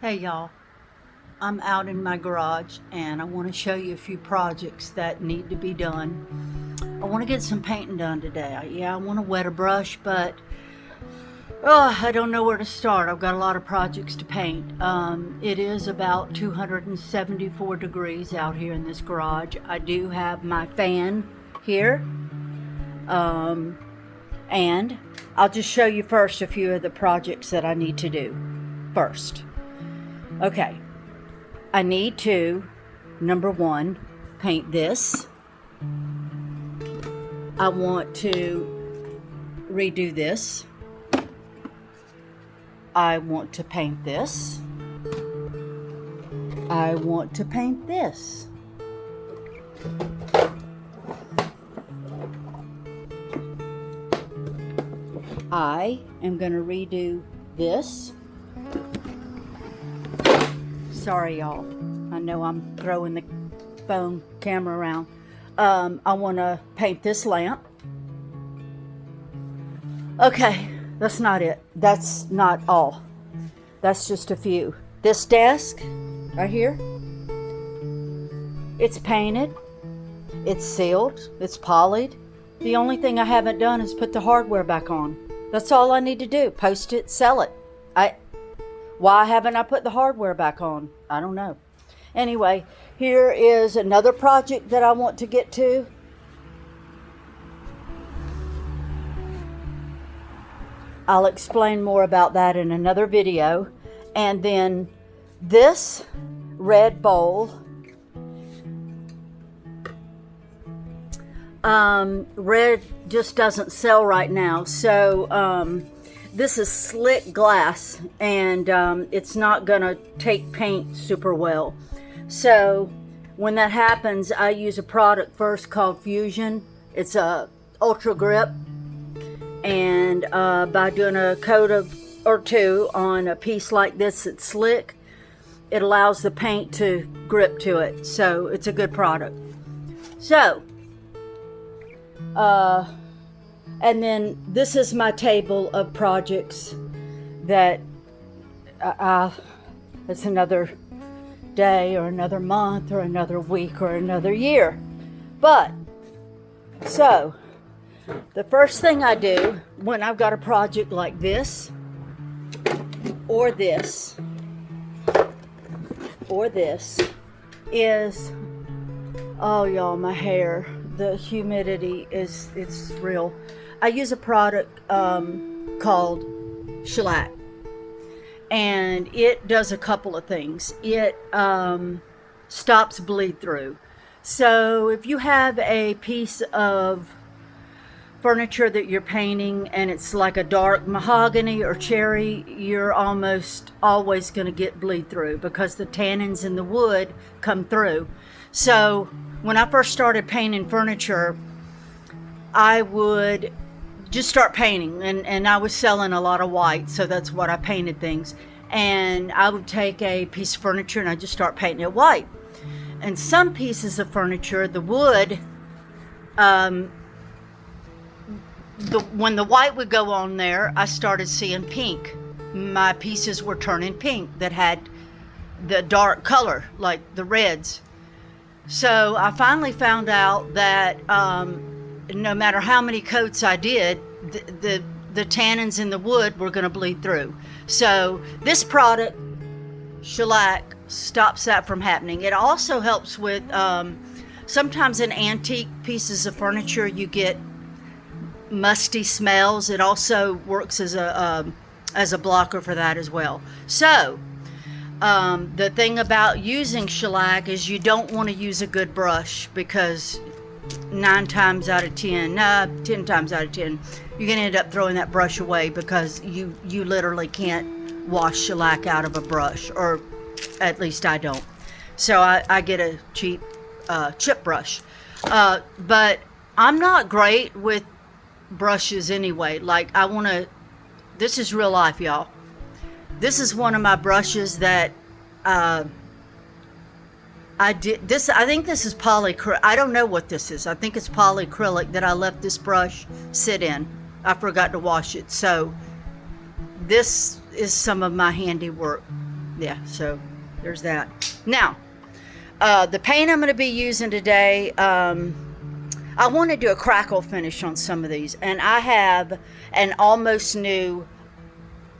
Hey y'all, I'm out in my garage and I want to show you a few projects that need to be done. I want to get some painting done today. Yeah, I want to wet a brush, but I don't know where to start. I've got a lot of projects to paint. It is about 274 degrees out here in this garage. I do have my fan here, and I'll just show you first a few of the projects that I need to do first. Okay, I need to, number one, paint this. I want to redo this. I want to paint this. I want to paint this. I am going to redo this. Sorry, y'all. I know I'm throwing the phone camera around. I want to paint this lamp. Okay, that's not it. That's not all. That's just a few. This desk right here, it's painted, it's sealed, it's polished. The only thing I haven't done is put the hardware back on. That's all I need to do. Post it, sell it. Why haven't I put the hardware back on? I don't know. Anyway, here is another project that I want to get to. I'll explain more about that in another video. And then this red bowl. Red just doesn't sell right now. So this is slick glass, and it's not gonna take paint super well. So when that happens, I use a product first called Fusion. It's a ultra grip, and by doing a coat or two on a piece like this that's slick, it allows the paint to grip to it. So it's a good product. So and then this is my table of projects that it's another day or another month or another week or another year. But so the first thing I do when I've got a project like this or this is, oh y'all, my hair, the humidity it's real. I use a product called shellac, and it does a couple of things. It stops bleed through. So if you have a piece of furniture that you're painting and it's like a dark mahogany or cherry, you're almost always going to get bleed through because the tannins in the wood come through. So when I first started painting furniture, I would just start painting, and I was selling a lot of white, so that's what I painted things. And I would take a piece of furniture and I just start painting it white. And some pieces of furniture, the wood, when the white would go on there, I started seeing pink. My pieces were turning pink that had the dark color, like the reds. So I finally found out that no matter how many coats I did, the tannins in the wood were going to bleed through. So this product, shellac, stops that from happening. It also helps with sometimes in antique pieces of furniture you get musty smells. It also works as a blocker for that as well. So the thing about using shellac is you don't want to use a good brush, because 10 times out of 10, you're going to end up throwing that brush away because you literally can't wash shellac out of a brush, or at least I don't. So I get a cheap chip brush. But I'm not great with brushes anyway. Like this is real life, y'all. This is one of my brushes that I did this. I think this is polyacrylic. I don't know what this is. I think it's polyacrylic that I left this brush sit in. I forgot to wash it. So this is some of my handiwork. Yeah, so there's that. Now, the paint I'm going to be using today, I want to do a crackle finish on some of these, and I have an almost new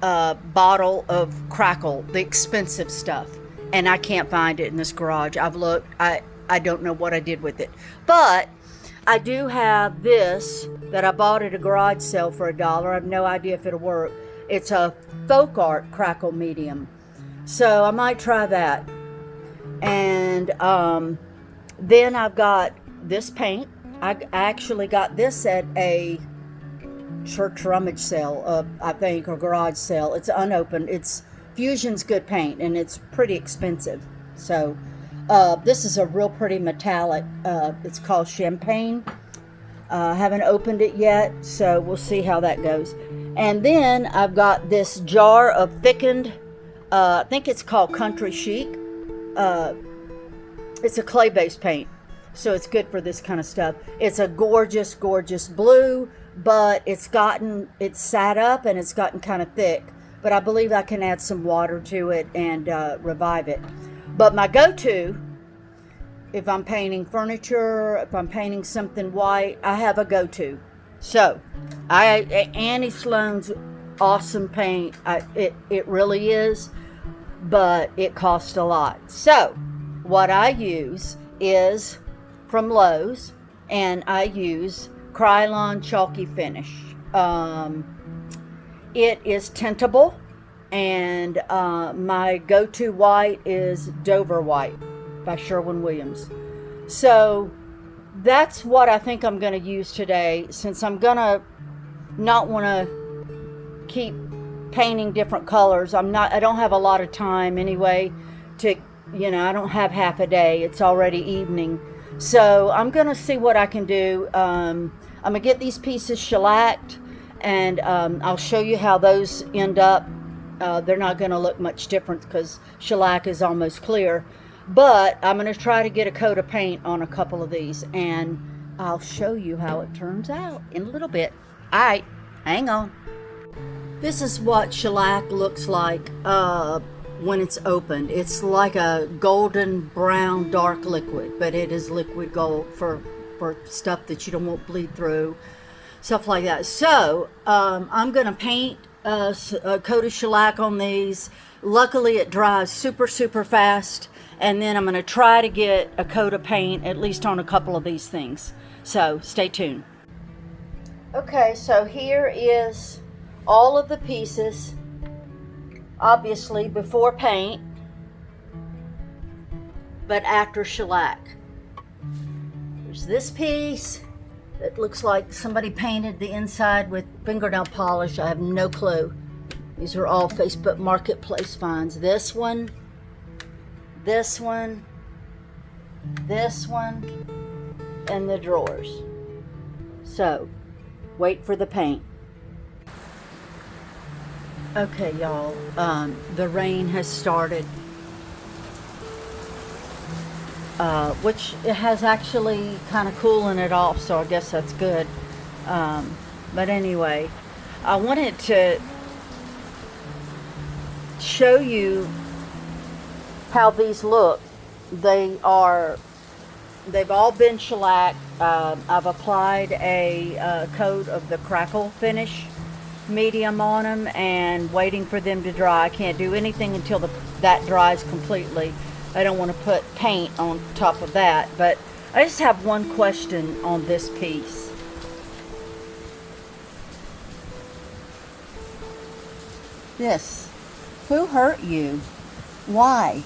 bottle of crackle, the expensive stuff, and I can't find it in this garage. I've looked. I don't know what I did with it, but I do have this that I bought at a garage sale for $1. I have no idea if it'll work. It's a folk art crackle medium, so I might try that. And then I've got this paint. I actually got this at a church rummage sale, I think, or garage sale. It's unopened. It's Fusion's good paint, and it's pretty expensive. So this is a real pretty metallic. It's called Champagne. I haven't opened it yet, so we'll see how that goes. And then I've got this jar of thickened, I think it's called Country Chic. It's a clay-based paint, so it's good for this kind of stuff. It's a gorgeous, gorgeous blue, but it's sat up and it's gotten kind of thick. But I believe I can add some water to it and revive it. But my go-to, if I'm painting furniture, if I'm painting something white, I have a go-to. So, Annie Sloan's awesome paint. It really is, but it costs a lot. So, what I use is from Lowe's, and I use Krylon Chalky Finish. It is tintable, and my go-to white is Dover White by Sherwin-Williams. So that's what I think I'm going to use today, since I'm going to not want to keep painting different colors. I don't have a lot of time anyway to, I don't have half a day. It's already evening. So I'm going to see what I can do. I'm going to get these pieces shellacked, and I'll show you how those end up. They're not going to look much different because shellac is almost clear. But I'm going to try to get a coat of paint on a couple of these, and I'll show you how it turns out in a little bit. All right, hang on. This is what shellac looks like when it's opened. It's like a golden brown dark liquid, but it is liquid gold for stuff that you don't want bleed through, stuff like that. So I'm going to paint a coat of shellac on these. Luckily it dries super fast, and then I'm going to try to get a coat of paint at least on a couple of these things. So stay tuned. Okay, so here is all of the pieces, obviously before paint, but after shellac. There's this piece that looks like somebody painted the inside with fingernail polish. I have no clue. These are all Facebook Marketplace finds. This one, this one, this one, and the drawers. So, wait for the paint. Okay, y'all, the rain has started, which it has actually kind of cooling it off, so I guess that's good. But anyway, I wanted to show you how these look. They've all been shellacked. I've applied a coat of the crackle finish medium on them and waiting for them to dry. I can't do anything until that dries completely. I don't want to put paint on top of that, but I just have one question on this piece. This, who hurt you? Why?